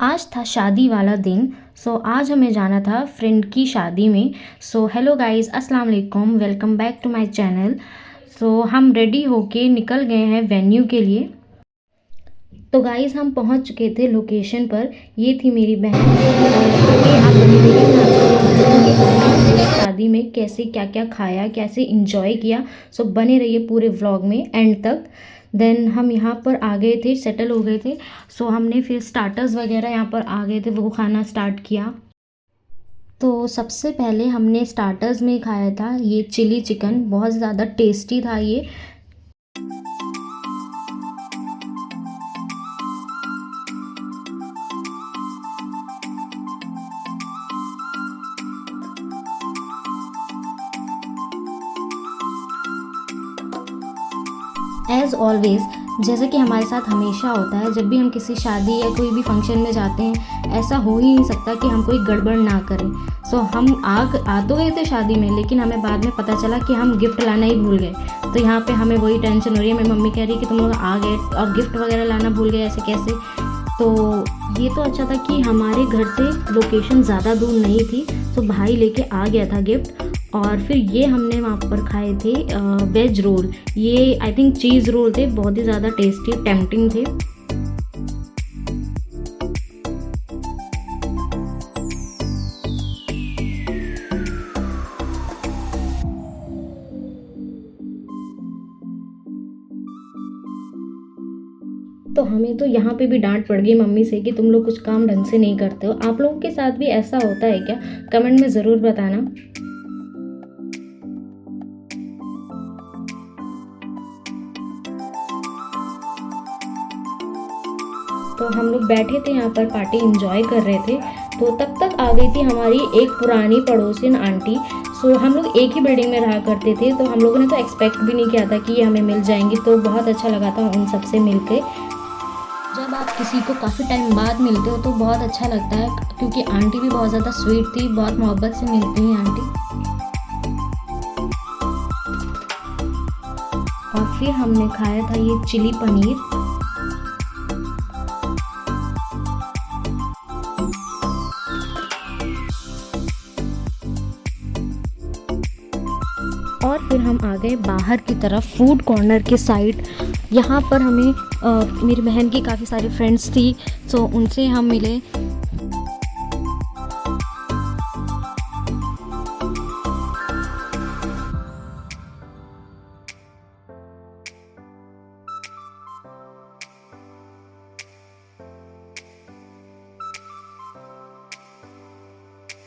आज था शादी वाला दिन। आज हमें जाना था फ्रेंड की शादी में। हेलो गाइस, अस्सलाम वालेकुम, welcome back to my channel. हम रेडी होके निकल गए हैं वेन्यू के लिए। तो गाइस हम पहुंच चुके थे लोकेशन पर। ये थी मेरी बहन और आगे आप बने रहिए, मैं आपको दिखाऊंगी हमने शादी में कैसे क्या क्या खाया, कैसे इंजॉय किया। बने रहिए पूरे व्लॉग में एंड तक। देन हम यहाँ पर आ गए थे, सेटल हो गए थे। हमने फिर स्टार्टर्स वगैरह यहाँ पर आ गए थे, वो खाना स्टार्ट किया। तो सबसे पहले हमने स्टार्टर्स में खाया था ये चिली चिकन, बहुत ज़्यादा टेस्टी था ये। एज़ ऑलवेज़, जैसे कि हमारे साथ हमेशा होता है, जब भी हम किसी शादी या कोई भी फंक्शन में जाते हैं, ऐसा हो ही नहीं सकता कि हम कोई गड़बड़ ना करें। हम आ तो गए थे शादी में, लेकिन हमें बाद में पता चला कि हम गिफ्ट लाना ही भूल गए। तो यहाँ पे हमें वही टेंशन हो रही है। मेरी मम्मी कह रही है कि तुम लोग आ गए और गिफ्ट वगैरह लाना भूल गए, ऐसे कैसे। तो ये तो अच्छा था कि हमारे घर से लोकेशन ज़्यादा दूर नहीं थी, तो भाई लेके आ गया था गिफ्ट। और फिर ये हमने वहाँ पर खाए थे वेज रोल। ये आई थिंक चीज़ रोल थे, बहुत ही ज़्यादा टेस्टी टेम्पटिंग थे। तो हमें तो यहाँ पे भी डांट पड़ गई मम्मी से कि तुम लोग कुछ काम ढंग से नहीं करते हो। आप लोगों के साथ भी ऐसा होता है क्या? कमेंट में ज़रूर बताना। तो हम लोग बैठे थे यहाँ पर, पार्टी इंजॉय कर रहे थे। तो तब तक आ गई थी हमारी एक पुरानी पड़ोसिन आंटी। हम लोग एक ही बिल्डिंग में रहा करते थे, तो हम लोगों ने तो एक्सपेक्ट भी नहीं किया था कि ये हमें मिल जाएंगी। तो बहुत अच्छा लगा था उन सबसे मिलके। जब आप किसी को काफ़ी टाइम बाद मिलते हो तो बहुत अच्छा लगता है, क्योंकि आंटी भी बहुत ज़्यादा स्वीट थी, बहुत मोहब्बत से मिलती हैं आंटी। और फिर हमने खाया था ये चिली पनीर। और फिर हम आ गए बाहर की तरफ, फूड कॉर्नर के साइड। यहाँ पर हमें मेरी बहन की काफ़ी सारी फ्रेंड्स थी, उनसे हम मिले।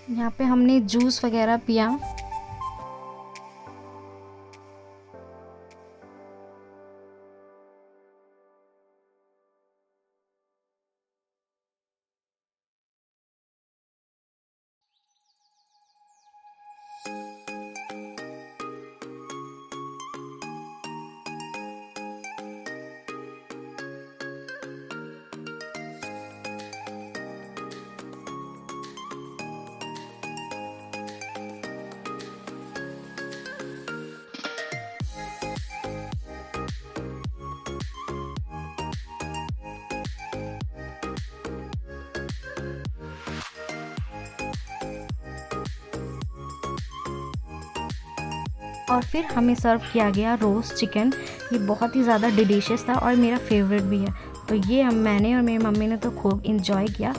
यहाँ पे हमने जूस वगैरह पिया। और फिर हमें सर्व किया गया रोस्ट चिकन। ये बहुत ही ज़्यादा डिलीशियस था और मेरा फेवरेट भी है। तो ये मैंने और मेरी मम्मी ने तो खूब इंजॉय किया।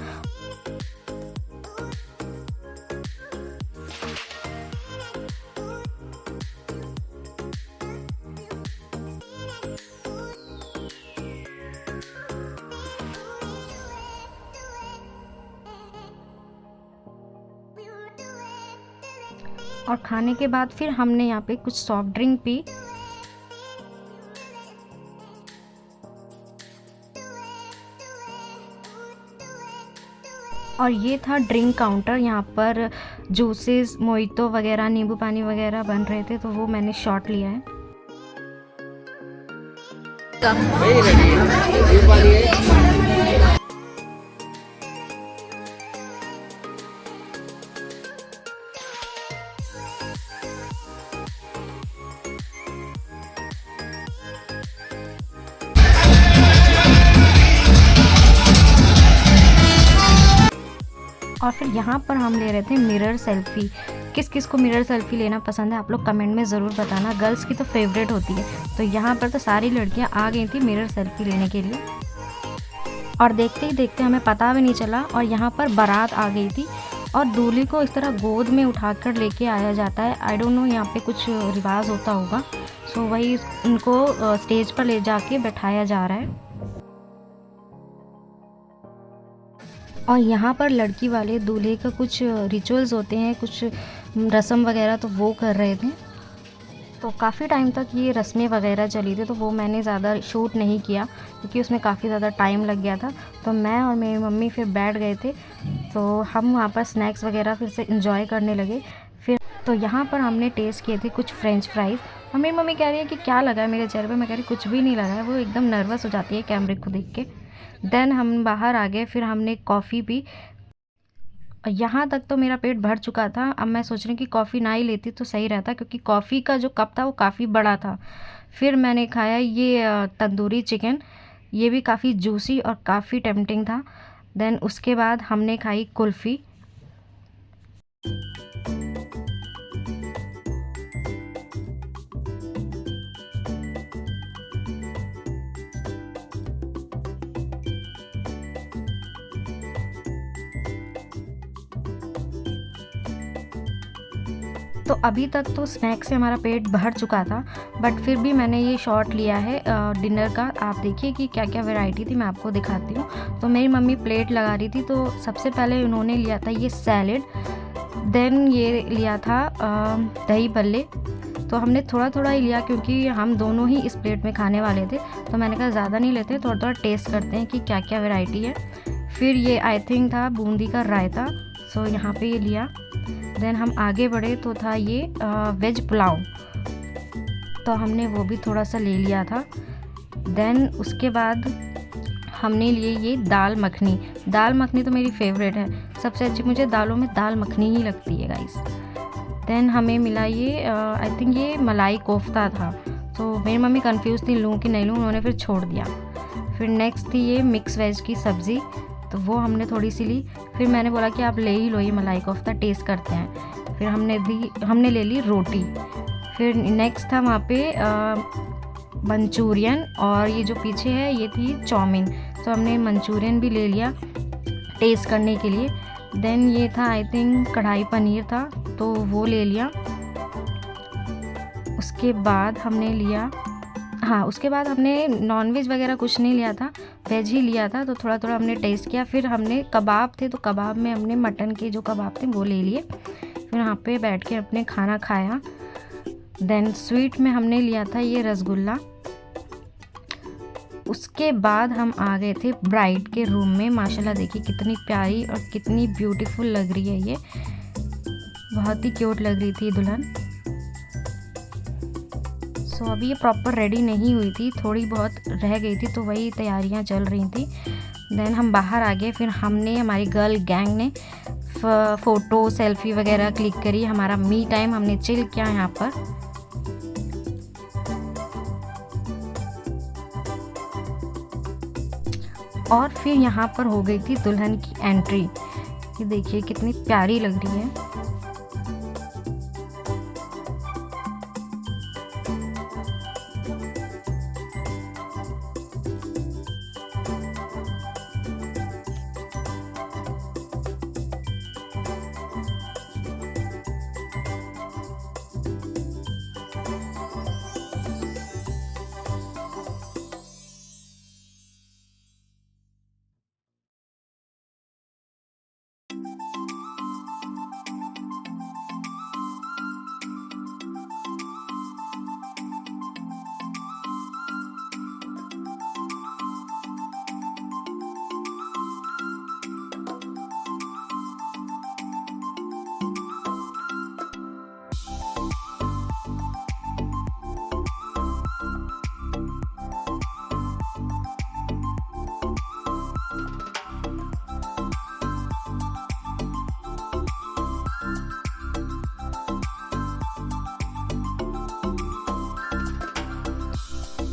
और खाने के बाद फिर हमने यहाँ पे कुछ सॉफ्ट ड्रिंक पी। और ये था ड्रिंक काउंटर, यहाँ पर जूसेस, मोइतो वगैरह, नींबू पानी वगैरह बन रहे थे, तो वो मैंने शॉट लिया है। और फिर यहाँ पर हम ले रहे थे मिरर सेल्फ़ी। किस किस को मिरर सेल्फ़ी लेना पसंद है आप लोग कमेंट में ज़रूर बताना, गर्ल्स की तो फेवरेट होती है। तो यहाँ पर तो सारी लड़कियाँ आ गई थी मिरर सेल्फ़ी लेने के लिए, और देखते ही देखते हमें पता भी नहीं चला और यहाँ पर बारात आ गई थी। और दूल्हे को इस तरह गोद में उठाकर लेके आया जाता है। आई डोंट नो, यहाँ पे कुछ रिवाज होता होगा। सो वही उनको स्टेज पर ले जाके बैठाया जा रहा है। और यहाँ पर लड़की वाले दूल्हे का कुछ रिचुअल्स होते हैं, कुछ रस्म वगैरह, तो वो कर रहे थे। तो काफ़ी टाइम तक ये रस्में वगैरह चली थी, तो वो मैंने ज़्यादा शूट नहीं किया क्योंकि उसमें काफ़ी ज़्यादा टाइम लग गया था। तो मैं और मेरी मम्मी फिर बैठ गए थे, तो हम वहाँ पर स्नैक्स वगैरह फिर से इंजॉय करने लगे। फिर तो यहाँ पर हमने टेस्ट किए थे कुछ फ्रेंच फ्राइज़, और मेरी मम्मी कह रही है कि क्या लगा है मेरे चेहरे पे। मैं कह रही कुछ भी नहीं लगा है, वो एकदम नर्वस हो जाती है कैमरे को देख के। देन हम बाहर आ गए, फिर हमने कॉफ़ी पी। यहाँ तक तो मेरा पेट भर चुका था। अब मैं सोच रही हूँ कि कॉफ़ी ना ही लेती तो सही रहता, क्योंकि कॉफ़ी का जो कप था वो काफ़ी बड़ा था। फिर मैंने खाया ये तंदूरी चिकन, ये भी काफ़ी जूसी और काफ़ी टेम्पटिंग था। देन उसके बाद हमने खाई कुल्फ़ी। तो अभी तक तो स्नैक से हमारा पेट भर चुका था, बट फिर भी मैंने ये शॉट लिया है डिनर का। आप देखिए कि क्या क्या वैरायटी थी, मैं आपको दिखाती हूँ। तो मेरी मम्मी प्लेट लगा रही थी, तो सबसे पहले उन्होंने लिया था ये सैलेड, देन ये लिया था दही भल्ले। तो हमने थोड़ा थोड़ा ही लिया क्योंकि हम दोनों ही इस प्लेट में खाने वाले थे। तो मैंने कहा ज़्यादा नहीं लेते, थोड़ा थोड़ा टेस्ट करते हैं कि क्या क्या वैरायटी है। फिर ये आई थिंक था बूंदी का रायता, सो यहाँ पे ये लिया। देन हम आगे बढ़े तो था ये वेज पुलाव, तो हमने वो भी थोड़ा सा ले लिया था। देन उसके बाद हमने लिए ये दाल मखनी। दाल मखनी तो मेरी फेवरेट है, सबसे अच्छी मुझे दालों में दाल मखनी ही लगती है गाइस। देन हमें मिला ये आई थिंक ये मलाई कोफ्ता था। तो मेरी मम्मी कंफ्यूज थी लूँ कि नहीं लूँ, उन्होंने फिर छोड़ दिया। फिर नेक्स्ट थी ये मिक्स वेज की सब्ज़ी, तो वो हमने थोड़ी सी ली। फिर मैंने बोला कि आप ले ही लो ये मलाई कोफ्ता, टेस्ट करते हैं। फिर हमने ले ली रोटी। फिर नेक्स्ट था वहाँ पे मंचूरियन, और ये जो पीछे है ये थी चाउमीन। तो हमने मंचूरियन भी ले लिया टेस्ट करने के लिए। देन ये था आई थिंक कढ़ाई पनीर था, तो वो ले लिया। उसके बाद हमने लिया, हाँ उसके बाद हमने नॉनवेज वगैरह कुछ नहीं लिया था, वेज ही लिया था। तो थोड़ा थोड़ा हमने टेस्ट किया। फिर हमने कबाब थे, तो कबाब में हमने मटन के जो कबाब थे वो ले लिए। फिर यहाँ पे बैठ के अपने खाना खाया। देन स्वीट में हमने लिया था ये रसगुल्ला। उसके बाद हम आ गए थे ब्राइड के रूम में। माशाल्लाह देखिए कितनी प्यारी और कितनी ब्यूटीफुल लग रही है ये, बहुत ही क्यूट लग रही थी दुल्हन। सो अभी ये प्रॉपर रेडी नहीं हुई थी, थोड़ी बहुत रह गई थी, तो वही तैयारियां चल रही थी। देन हम बाहर आ गए। फिर हमने, हमारी गर्ल गैंग ने फ़ोटो सेल्फी वगैरह क्लिक करी। हमारा मी टाइम हमने चिल किया यहाँ पर। और फिर यहाँ पर हो गई थी दुल्हन की एंट्री। ये देखिए कितनी प्यारी लग रही है।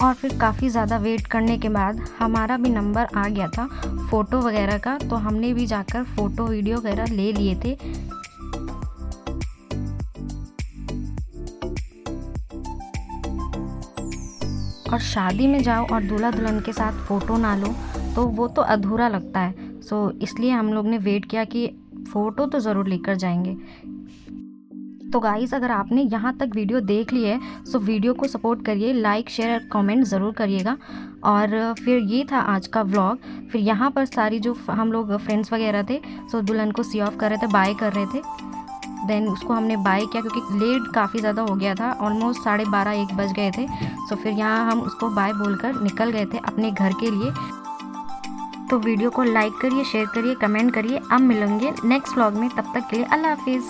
और फिर काफ़ी ज़्यादा वेट करने के बाद हमारा भी नंबर आ गया था फ़ोटो वगैरह का, तो हमने भी जाकर फ़ोटो वीडियो वगैरह ले लिए थे। और शादी में जाओ और दूल्हा दुल्हन के साथ फ़ोटो ना लो तो वो तो अधूरा लगता है। सो इसलिए हम लोग ने वेट किया कि फ़ोटो तो ज़रूर लेकर जाएंगे। तो गाइस, अगर आपने यहाँ तक वीडियो देख ली है सो वीडियो को सपोर्ट करिए, लाइक शेयर और कमेंट ज़रूर करिएगा। और फिर ये था आज का व्लॉग। फिर यहाँ पर सारी जो हम लोग फ्रेंड्स वगैरह थे सो दुल्हन को सी ऑफ कर रहे थे, बाय कर रहे थे। देन उसको हमने बाय किया क्योंकि लेट काफ़ी ज़्यादा हो गया था, ऑलमोस्ट 12:30-1 बज गए थे। सो फिर यहाँ हम उसको बाय बोलकर निकल गए थे अपने घर के लिए। तो वीडियो को लाइक करिए, शेयर करिए, कमेंट करिए। अब मिलेंगे नेक्स्ट व्लॉग में, तब तक के लिए अल्लाह हाफिज़।